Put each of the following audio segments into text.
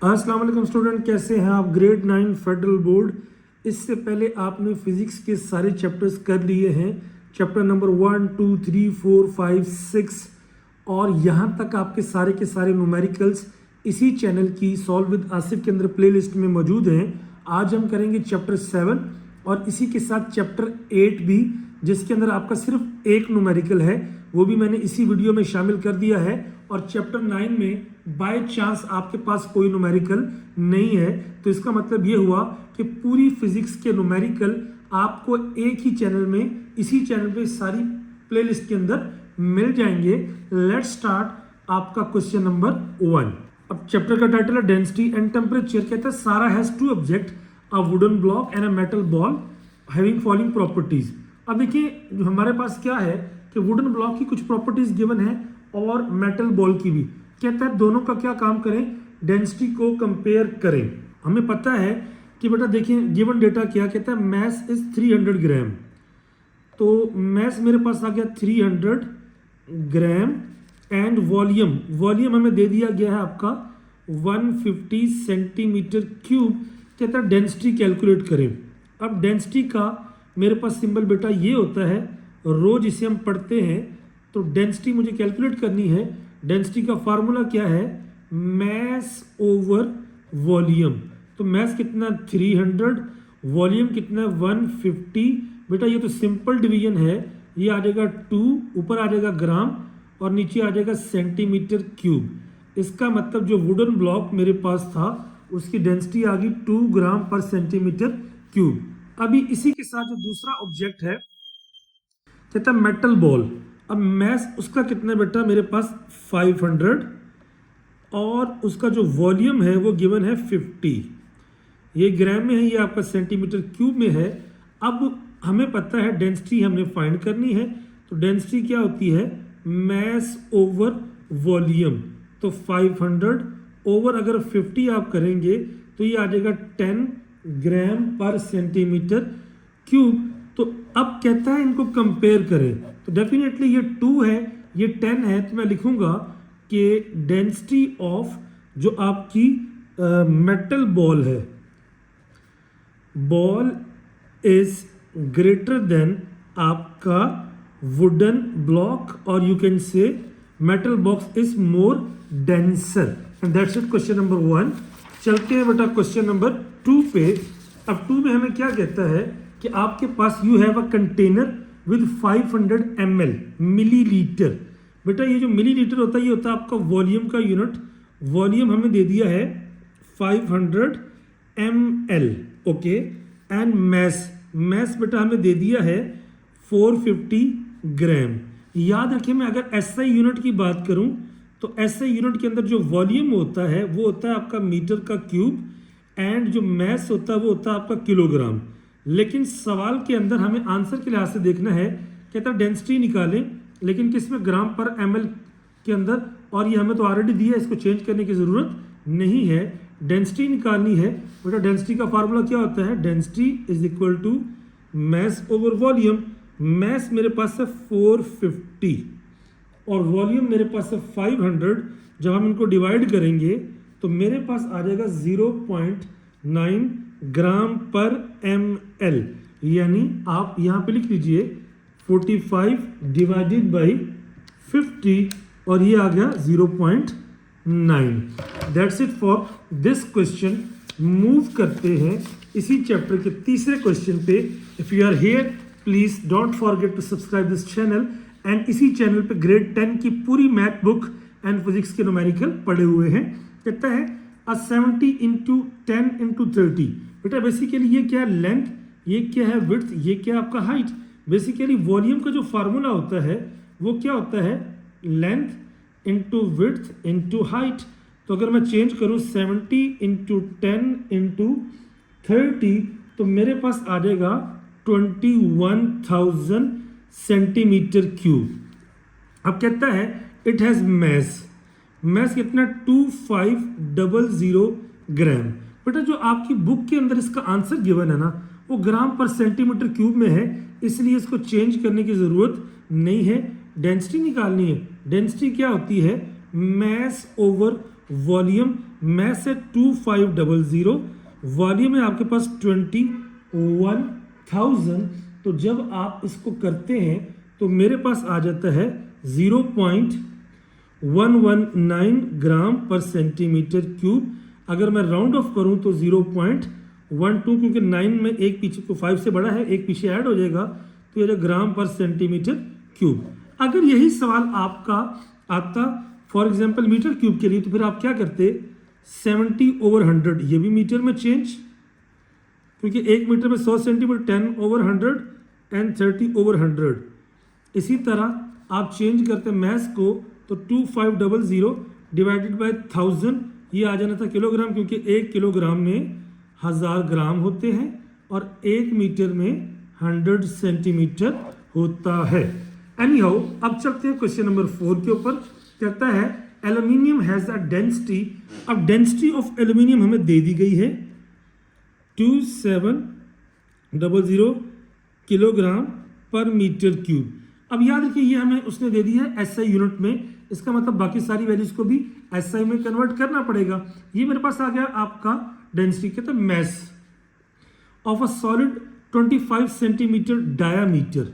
अस्सलाम वालेकुम स्टूडेंट, कैसे हैं आप? Grade 9 federal board. इससे पहले आपने फिजिक्स के सारे चैप्टर्स कर लिए हैं, चैप्टर नंबर 1, 2, 3, 4, 5, 6 और यहाँ तक आपके सारे के सारे न्यूमेरिकल्स इसी चैनल की सॉल्व विद आसिफ के अंदर प्लेलिस्ट में मौजूद हैं। आज हम करेंगे चैप्टर 7 और इसी के साथ चैप्टर 8 भी, जिसके अंदर आपका सिर्फ एक न्यूमेरिकल है, वो भी मैंने इसी वीडियो में शामिल कर दिया है। और चैप्टर 9 में बाय चांस आपके पास कोई न्यूमेरिकल नहीं है, तो इसका मतलब ये हुआ कि पूरी फिजिक्स के न्यूमेरिकल आपको एक ही चैनल में, इसी चैनल पे सारी प्लेलिस्ट के अंदर मिल जाएंगे। लेट्स स्टार्ट आपका क्वेश्चन नंबर 1। अब चैप्टर का टाइटल है डेंसिटी एंड टेम्परेचर। कहता है Sara has two object, a wooden block and a metal ball having following properties. अब देखिए हमारे पास क्या है कि वुडन ब्लॉक की कुछ प्रॉपर्टीज गिवन है और मेटल बॉल की भी। कहता है दोनों का क्या काम करें, डेंसिटी को कंपेयर करें। हमें पता है कि बेटा देखिए गिवन डेटा क्या कहता है, मैस इज 300 ग्राम। तो मैस मेरे पास आ गया 300 ग्राम एंड वॉल्यूम हमें दे दिया गया है आपका 150 सेंटीमीटर क्यूब। कहता है डेंसिटी कैलकुलेट करें। अब डेंसिटी का मेरे पास सिंबल बेटा ये होता है रो, जिसे हम पढ़ते हैं। तो डेंसिटी मुझे कैलकुलेट करनी है। डेंसिटी का फार्मूला क्या है, मैस ओवर वॉल्यूम। तो मैस कितना 300, वॉल्यूम कितना 150। बेटा ये तो सिंपल डिवीजन है, ये आ जाएगा 2, ऊपर आ जाएगा ग्राम और नीचे आ जाएगा सेंटीमीटर क्यूब। इसका मतलब जो वुडन ब्लॉक मेरे पास था उसकी डेंसिटी आ गई 2 ग्राम पर सेंटीमीटर क्यूब। अभी इसी के साथ जो दूसरा ऑब्जेक्ट है कहता है मेटल बॉल। अब मैस उसका कितना बेटा मेरे पास 500 और उसका जो वॉल्यूम है वो गिवन है 50। ये ग्राम में है, ये आपका सेंटीमीटर क्यूब में है। अब हमें पता है डेंसिटी हमने फाइंड करनी है। तो डेंसिटी क्या होती है, मैस ओवर वॉल्यूम। तो 500 ओवर अगर 50 आप करेंगे तो ये आ जाएगा 10 ग्राम पर सेंटीमीटर क्यूब। तो अब कहता है इनको कंपेयर करें। तो डेफिनेटली ये 2 है, ये 10 है, तो मैं लिखूंगा कि डेंसिटी ऑफ जो आपकी मेटल बॉल है, बॉल इज ग्रेटर देन आपका वुडन ब्लॉक, और यू कैन से metal box is more denser. And that's it question number 1। चलते हैं बेटा क्वेश्चन नंबर 2 पे। अब 2 में हमें क्या कहता है कि आपके पास you have a container with 500 ml millilitre. बेटा ये जो मिलीलीटर होता है ये होता है आपका वॉल्यूम का यूनिट। वॉल्यूम हमें दे दिया है 500 ml, ओके। एंड मैस बेटा हमें दे दिया है 450 ग्राम। याद रखिए मैं अगर एसआई यूनिट की बात करूं तो एसआई यूनिट के अंदर जो वॉल्यूम होता है वो होता है आपका मीटर का क्यूब एंड जो मैस होता है वो होता है आपका किलोग्राम। लेकिन सवाल के अंदर हमें आंसर के लिहाज से देखना है, कहता है डेंसिटी निकालें, लेकिन किसमें, ग्राम पर ml के अंदर। और ये हमें तो ऑलरेडी दिया है, इसको चेंज करने की ज़रूरत नहीं है। डेंसिटी निकालनी है बेटा। डेंसिटी का फार्मूला क्या होता है, density is equal to mass over volume. Mass मेरे पास है 450 और वॉल्यूम मेरे पास है 500। जब हम इनको डिवाइड करेंगे तो मेरे पास आ जाएगा 0.9 ग्राम पर ml। यानी आप यहाँ पे लिख लीजिए 45 डिवाइडेड बाई 50 और ये आ गया 0.9। That's it for this question. Move करते हैं इसी चैप्टर के तीसरे क्वेश्चन पे। If you are here please don't forget to subscribe this channel. And इसी चैनल पे ग्रेड 10 की पूरी मैथ बुक एंड फिजिक्स के न्यूमेरिकल पढ़े हुए हैं। कहता है a 70 into 10 into 30। बेटा बेसिकली ये क्या है, लेंथ, ये क्या है विड्थ, ये क्या है आपका हाइट। बेसिकली वॉल्यूम का जो फार्मूला होता है वो क्या होता है, length into width into height. तो अगर मैं चेंज करूँ 70 इंटू 10 इंटू 30 तो मेरे पास आ जाएगा 21,000 सेंटीमीटर क्यूब। अब कहता है इट हैज़ मैस कितना 2500 ग्राम। बेटा जो आपकी बुक के अंदर इसका आंसर गिवन है ना वो ग्राम पर सेंटीमीटर क्यूब में है, इसलिए इसको चेंज करने की ज़रूरत नहीं है। डेंसिटी निकालनी है। डेंसिटी क्या होती है, मैस ओवर वॉल्यूम, मैस है 2500, वॉल्यूम है आपके पास 21,000। तो जब आप इसको करते हैं तो मेरे पास आ जाता है 0.119 ग्राम पर सेंटीमीटर क्यूब। अगर मैं राउंड ऑफ करूं तो 0.12, क्योंकि 9 में एक पीछे को 5 से बड़ा है, एक पीछे ऐड हो जाएगा, तो ये ग्राम पर सेंटीमीटर क्यूब। अगर यही सवाल आपका आता फॉर एग्जांपल मीटर क्यूब के लिए, तो फिर आप क्या करते, 70/100, ये भी मीटर में चेंज, क्योंकि एक मीटर में 100 सेंटीमीटर, 10/100 एंड 30/100। इसी तरह आप चेंज करते मैस को, तो 2500 डिवाइडेड बाय 1000, ये आ जाना था किलोग्राम, क्योंकि 1 किलोग्राम में 1000 ग्राम होते हैं और 1 मीटर में 100 सेंटीमीटर होता है। एनीहाउ, अब चलते हैं क्वेश्चन नंबर 4 के ऊपर। कहता है एल्यूमिनियम हैज अ डेंसिटी, अब डेंसिटी ऑफ एल्यूमिनियम हमें दे दी गई है 2700 किलोग्राम पर मीटर क्यूब। अब याद रखिए ये हमें उसने दे दी है एसआई यूनिट में, इसका मतलब बाकी सारी वैल्यूज को भी एसआई में कन्वर्ट करना पड़ेगा। ये मेरे पास आ गया आपका डेंसिटी, कहता है mass of a solid 25 centimetre diameter.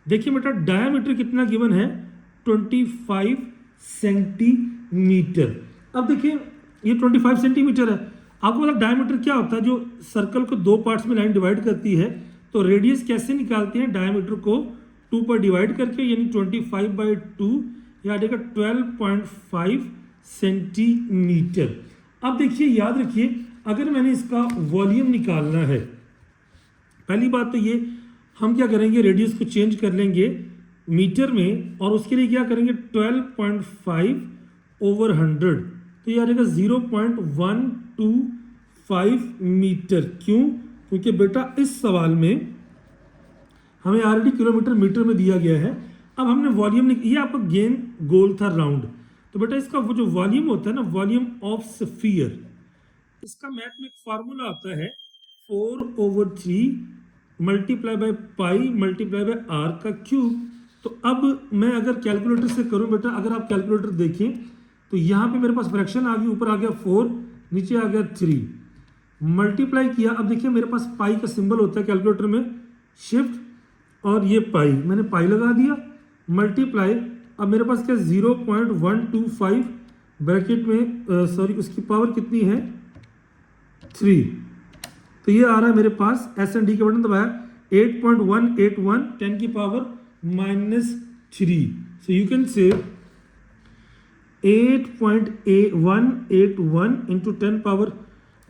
देखिए बेटा डायामीटर कितना गिवन है, 25 सेंटीमीटर। अब देखिए ये 25 सेंटीमीटर है, आपको पता डायमीटर क्या होता है, जो सर्कल को दो पार्ट्स में लाइन डिवाइड करती है। तो रेडियस कैसे निकालते हैं, डायमीटर को 2 पर डिवाइड करके, यानी 25/2 या आ जाएगा 12.5 सेंटीमीटर। अब देखिए याद रखिए, अगर मैंने इसका वॉल्यूम निकालना है, पहली बात तो ये हम क्या करेंगे, रेडियस को चेंज कर लेंगे मीटर में, और उसके लिए क्या करेंगे 12.5/100, तो ये आ जाएगा 0.125 मीटर। क्यों, क्योंकि बेटा इस सवाल में हमें ऑलरेडी किलोमीटर मीटर में दिया गया है। अब हमने वॉल्यूम, ये आपका गेन गोल था राउंड, तो बेटा इसका वो जो वॉल्यूम होता है ना, वॉल्यूम ऑफ स्फीयर, इसका मैथ में एक फार्मूला आता है 4/3 multiply by pi multiply by R का क्यूब। तो अब मैं अगर कैलकुलेटर से करूं बेटा, अगर आप कैलकुलेटर देखें तो यहाँ पे मेरे पास फ्रैक्शन आ गई, ऊपर आ गया 4, नीचे आ गया 3, मल्टीप्लाई किया। अब देखिए मेरे पास पाई का सिंबल होता है कैलकुलेटर में, शिफ्ट और ये पाई, मैंने पाई लगा दिया, मल्टीप्लाई। अब मेरे पास क्या 0.125 ब्रैकेट में सॉरी उसकी पावर कितनी है 3, तो ये आ रहा है मेरे पास, एस एंड डी का बटन दबाया, 8.181 10 की पावर -3। सो यू कैन से 8.181 इंटू 10 पावर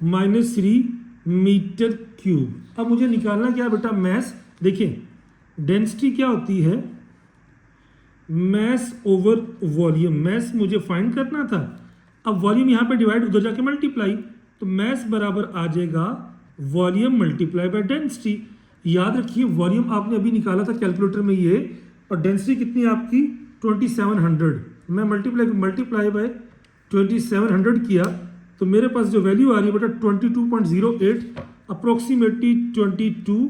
-3 मीटर क्यूब। अब मुझे निकालना क्या है बेटा, मैस। देखिए डेंसिटी क्या होती है, मैस ओवर वॉल्यूम, मैस मुझे फाइंड करना था। अब वॉल्यूम यहाँ पे डिवाइड, उधर जाके मल्टीप्लाई, तो मैस बराबर आ जाएगा वॉल्यूम मल्टीप्लाई बाय डेंसिटी। याद रखिए वॉल्यूम आपने अभी निकाला था कैलकुलेटर में ये, और डेंसिटी कितनी है आपकी 2700, मैं मल्टीप्लाई बाय 2700 किया, तो मेरे पास जो वैल्यू आ रही है बेटा 22.08, अप्रोक्सीमेटली 22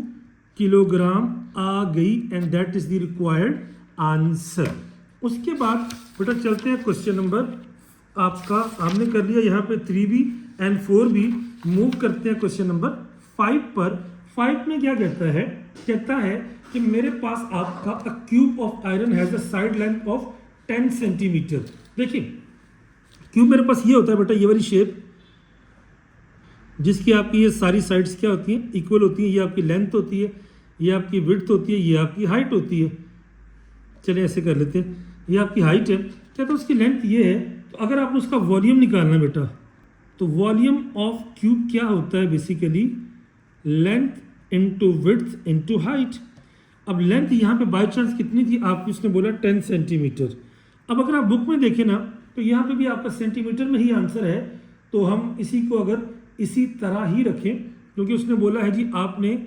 किलोग्राम आ गई, and that is the required answer. उसके बाद बेटा चलते हैं क्वेश्चन नंबर आपका, हमने कर लिया यहाँ पे 3B एंड 4B, मूव करते हैं क्वेश्चन नंबर 5 पर। 5 में क्या कहता है कि मेरे पास आपका अ cube of iron has a side length of 10 centimetre. देखिए क्यूब मेरे पास ये होता है बेटा, ये वाली शेप, जिसकी आपकी ये सारी साइड्स क्या होती हैं, इक्वल होती हैं। ये आपकी लेंथ होती है, ये आपकी विड्थ होती है, ये आपकी हाइट होती है। चलिए ऐसे कर लेते हैं, ये आपकी हाइट है, क्या तो उसकी लेंथ ये है। तो अगर आपने उसका वॉल्यूम निकालना है बेटा, तो वॉल्यूम ऑफ क्यूब क्या होता है, basically length into width into height. अब लेंथ यहाँ पे बाई चांस कितनी थी आपकी, उसने बोला 10 सेंटीमीटर। अब अगर आप बुक में देखें ना, तो यहाँ पे भी आपका सेंटीमीटर में ही आंसर है, तो हम इसी को अगर इसी तरह ही रखें, क्योंकि उसने बोला है जी आपने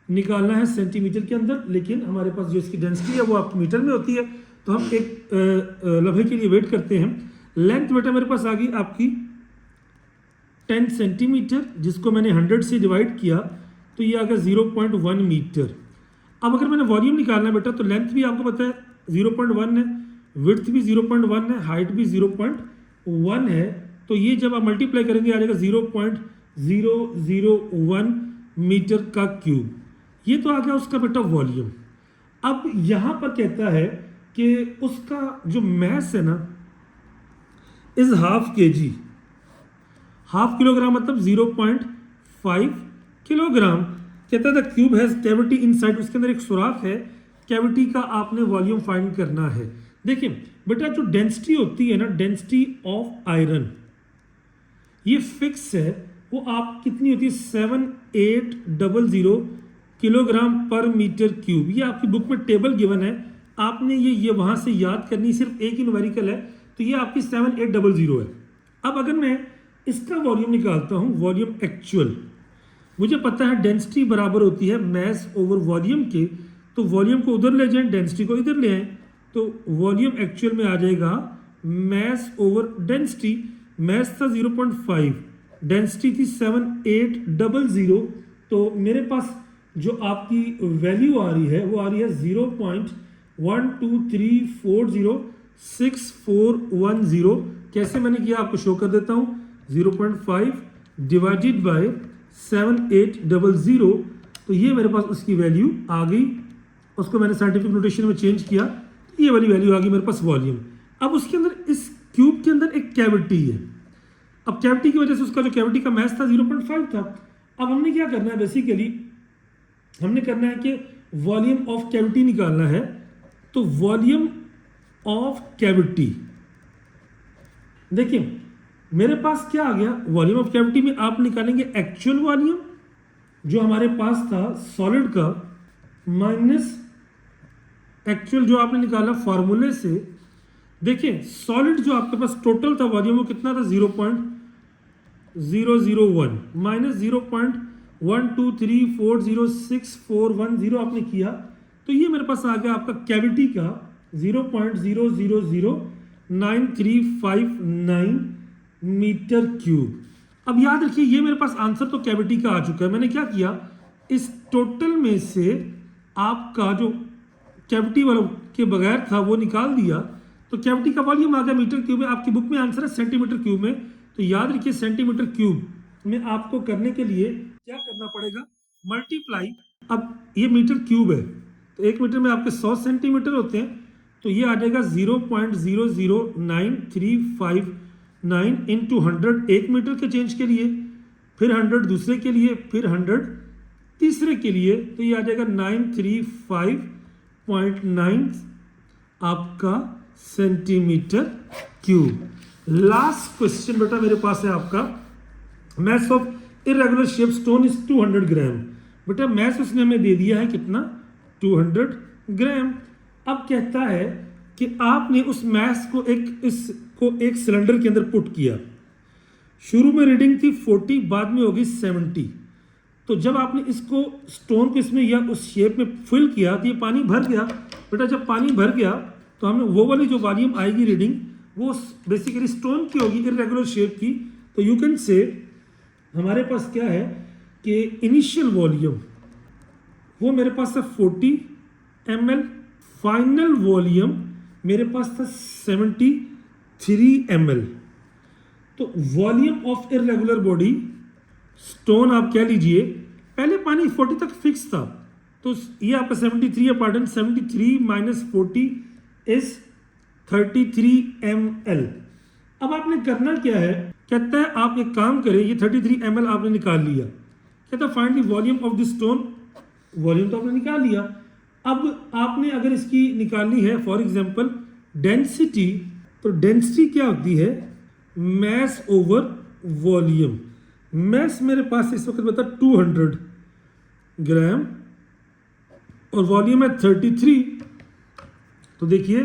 निकालना है सेंटीमीटर के अंदर, लेकिन हमारे पास जो इसकी डेंसिटी है वो आपकी मीटर में होती है। तो हम एक लम्हे के लिए वेट करते हैं। लेंथ बेटा मेरे पास आ गई आपकी 10 सेंटीमीटर, जिसको मैंने 100 से डिवाइड किया, तो ये आ गया 0.1 मीटर। अब अगर मैंने वॉल्यूम निकालना है बेटा, तो लेंथ भी आपको पता है 0.1 है, विड्थ भी 0.1 है, हाइट भी 0.1 है, तो ये जब आप मल्टीप्लाई करेंगे आ जाएगा 0.001 मीटर का क्यूब। ये तो आ गया उसका बेटा वॉल्यूम। अब यहां पर कहता है कि उसका जो मैस है ना is half KG, half kilogram मतलब 0.5 किलोग्राम। कहता है the cube has cavity inside, उसके अंदर एक सुराख है, कैविटी का आपने वॉल्यूम फाइंड करना है। देखिए बेटा जो डेंसिटी होती है ना, डेंसिटी ऑफ आयरन, ये फिक्स है, वो आप कितनी होती है 7800 किलोग्राम पर मीटर क्यूब। ये आपकी बुक में टेबल गिवन है, आपने ये वहां से याद करनी, सिर्फ एक ही न्यूमेरिकल है, तो ये आपकी 7800 है। अब अगर मैं इसका वॉल्यूम निकालता हूं, वॉल्यूम एक्चुअल, मुझे पता है डेंसिटी बराबर होती है मैस ओवर वॉल्यूम के, तो वॉल्यूम को उधर ले जाएं, डेंसिटी को इधर ले आएं, तो वॉल्यूम एक्चुअल में आ जाएगा मैस ओवर डेंसिटी। मैस था 0.5, डेंसिटी थी 7800, तो मेरे पास जो आपकी वैल्यू आ रही है वो आ रही है 0.123406410। कैसे मैंने किया आपको शो कर देता हूँ, 0.5 डिवाइडेड बाय 7800, तो ये मेरे पास उसकी वैल्यू आ गई। उसको मैंने साइंटिफिक नोटेशन में चेंज किया, तो ये वाली वैल्यू आ गई मेरे पास वॉल्यूम। अब उसके अंदर इस क्यूब के अंदर एक कैविटी है, अब कैविटी की वजह से उसका जो कैविटी का मैस था 0.5 था। अब हमने क्या करना है, बेसिकली हमने करना है कि वॉल्यूम ऑफ कैविटी निकालना है। तो वॉल्यूम ऑफ कैविटी, देखिए मेरे पास क्या आ गया, वॉल्यूम ऑफ कैविटी में आप निकालेंगे एक्चुअल वॉल्यूम जो हमारे पास था सॉलिड का, माइनस एक्चुअल जो आपने निकाला फॉर्मूले से। देखिए सॉलिड जो आपके पास टोटल था वॉल्यूम वो कितना था 0.001 माइनस 0.123406410 आपने किया, तो ये मेरे पास आ गया आपका कैविटी का 0.009359 मीटर क्यूब। अब याद रखिए ये मेरे पास आंसर तो कैविटी का आ चुका है। मैंने क्या किया, इस टोटल में से आपका जो कैविटी वाला के बगैर था वो निकाल दिया, तो कैविटी का वॉल्यूम आ गया मीटर क्यूब में। आपकी बुक में आंसर है सेंटीमीटर क्यूब में, तो याद रखिए सेंटीमीटर क्यूब में आपको करने के लिए क्या करना पड़ेगा, मल्टीप्लाई। अब ये मीटर क्यूब है, तो एक मीटर में आपके 100 सेंटीमीटर होते हैं, तो ये आ जाएगा 0.00935 इंटू 100 एक मीटर के चेंज के लिए, फिर 100 दूसरे के लिए, फिर 100 तीसरे के लिए, तो ये आ जाएगा 935.9 आपका सेंटीमीटर क्यूब। लास्ट क्वेश्चन बेटा मेरे पास है आपका, mass of irregular shape stone is 200 ग्राम। बेटा मैस उसने हमें दे दिया है कितना, 200 ग्राम। अब कहता है कि आपने उस मैस को एक सिलेंडर के अंदर पुट किया। शुरू में रीडिंग थी 40, बाद में होगी 70। तो जब आपने इसको स्टोन को इसमें या उस शेप में फिल किया तो ये पानी भर गया। बेटा जब पानी भर गया तो हमें वो वाली जो वॉल्यूम आएगी रीडिंग वो बेसिकली स्टोन की होगी, इरेगुलर शेप की। तो यू कैन से हमारे पास क्या है कि इनिशियल वॉल्यूम वो मेरे पास था 40 ml, फाइनल वॉल्यूम मेरे पास था 73 ml। तो volume of irregular body stone आप कह लीजिए, पहले पानी 40 तक फिक्स था, तो ये आपका 73 है, पार्डन 73 माइनस 40 इज 33 ml। अब आपने करना क्या है, कहता है आप एक काम करें, ये 33 ml आपने निकाल लिया, कहता है find the volume of the stone. Volume तो आपने निकाल लिया, अब आपने अगर इसकी निकालनी है फॉर एग्जांपल डेंसिटी, तो डेंसिटी क्या होती है, मैस ओवर वॉल्यूम। मैस मेरे पास इस वक्त बता 200 ग्राम और वॉल्यूम है 33, तो देखिए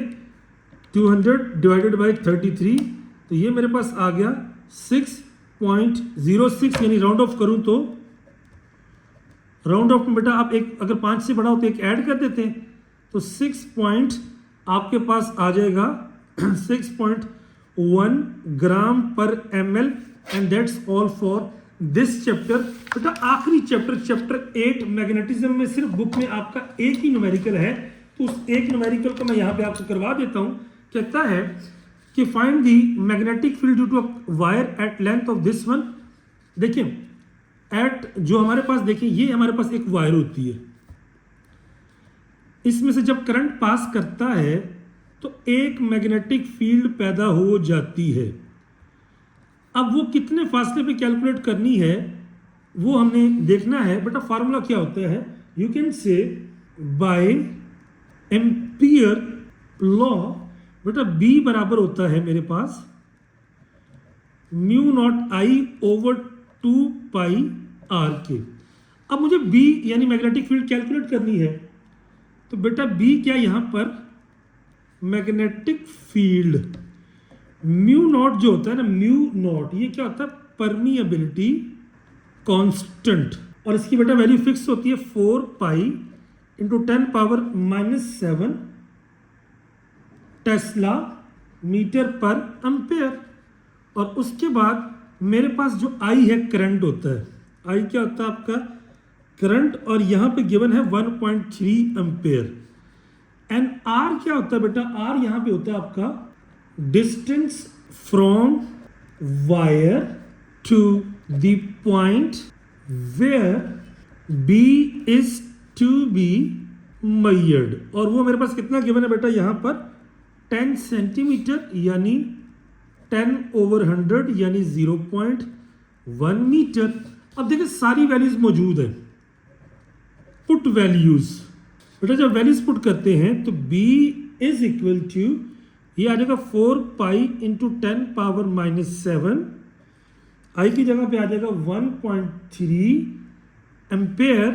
200 डिवाइडेड बाय 33, तो ये मेरे पास आ गया 6.06, यानी राउंड ऑफ करूं तो राउंड ऑफ में बेटा आप एक अगर 5 से बड़ा हो तो एक ऐड कर देते हैं, तो 6 पॉइंट आपके पास आ जाएगा 6.1 ग्राम पर ml। And that's all for this chapter. बेटा आखिरी चैप्टर 8 मैग्नेटिज्म में सिर्फ बुक में आपका एक ही न्यूमेरिकल है, तो उस एक न्यूमेरिकल को मैं यहाँ पे आपको करवा देता हूँ। कहता है कि find the magnetic field due to a wire at length of this one. देखिए एट जो हमारे पास, देखिए ये हमारे पास एक वायर होती है, इसमें से जब करंट पास करता है तो एक मैग्नेटिक फील्ड पैदा हो जाती है। अब वो कितने फासले पे कैलकुलेट करनी है वो हमने देखना है। बेटा फार्मूला क्या होता है, you can say by Ampere law, बेटा बी बराबर होता है मेरे पास mu not I over 2 pi R के। अब मुझे बी यानी मैग्नेटिक फील्ड कैलकुलेट करनी है, तो बेटा बी क्या यहां पर मैग्नेटिक फील्ड म्यू नॉट जो होता है ना, म्यू नॉट ये क्या होता है, परमिएबिलिटी कांस्टेंट, और इसकी बेटा वैल्यू फिक्स होती है 4 pi into 10 power -7 tesla metre पर एम्पेयर। और उसके बाद मेरे पास जो आई है करंट होता है, आई क्या होता है आपका करंट, और यहां पे गिवन है 1.3 एम्पेयर। एंड आर क्या होता है बेटा, आर यहां पे होता है आपका distance from wire to the point where B is to be measured, और वो मेरे पास कितना गिवन है बेटा यहां पर 10 सेंटीमीटर यानी 10/100 यानी 0.1 मीटर। अब देखिए सारी वैल्यूज मौजूद है, पुट वैल्यूज, बेटा जब वैल्यूज पुट करते हैं तो b इज इक्वल टू ये आ जाएगा 4 पाई इंटू 10 पावर -7, आई की जगह पे आ जाएगा 1.3 एम्पेयर,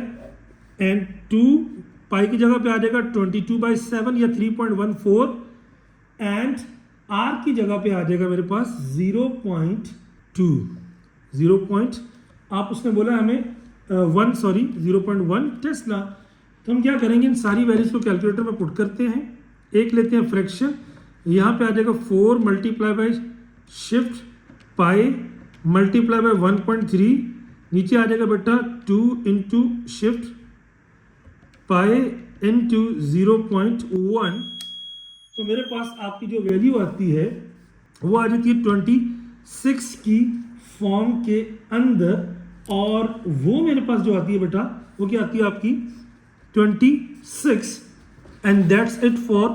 एंड 2 पाई की जगह पे आ जाएगा 22/7 या 3.14, एंड आर की जगह पे आ जाएगा मेरे पास 0.2 आप उसने बोला हमें 0.1 टेस्ला। तो हम क्या करेंगे, इन सारी वैल्यूज को कैलकुलेटर में पुट करते हैं। एक लेते हैं फ्रैक्शन, यहाँ पे आ जाएगा 4 multiply by shift pi multiply by 1.3, नीचे आ जाएगा बेटा 2 इंटू शिफ्ट पाई इंटू 0.1। तो मेरे पास आपकी जो वैल्यू आती है वो आ जाती है 26 की फॉर्म के अंदर, और वो मेरे पास जो आती है बेटा वो क्या आती है आपकी 26, and that's it for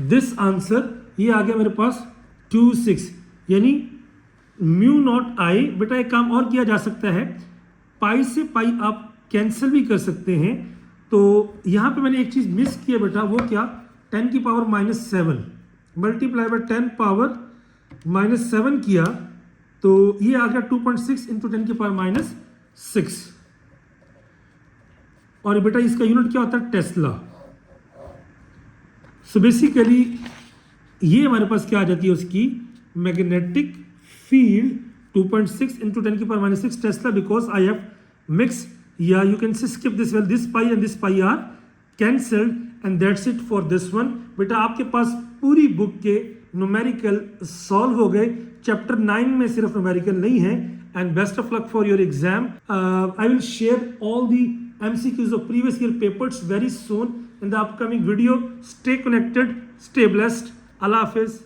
this answer. ये आ गया मेरे पास 26 यानी म्यू नॉट आई। बेटा एक काम और किया जा सकता है, पाई से पाई आप कैंसिल भी कर सकते हैं। तो यहाँ पे मैंने एक चीज़ मिस की है बेटा, वो क्या, 10 की पावर -7 मल्टीप्लाई बाय 10 पावर -7 किया तो ये आ गया 2.6 इंटू 10 की पावर -6, और बेटा इसका यूनिट क्या होता है, टेस्ला। सो बेसिकली ये हमारे पास क्या आ जाती है, उसकी मैग्नेटिक फील्ड 2.6 इंटू 10 की power -6 tesla, because I have mix, या you can say skip this well, this pi and this pi are cancelled, and that's it for this one. बेटा आपके पास पूरी बुक के न्यूमेरिकल सॉल्व हो गए, chapter 9 में सिर्फ न्यूमेरिकल नहीं है। And best of luck for your exam. I will share all the MCQs of previous year papers very soon in the upcoming video. Stay connected, stay blessed. Allah Hafiz.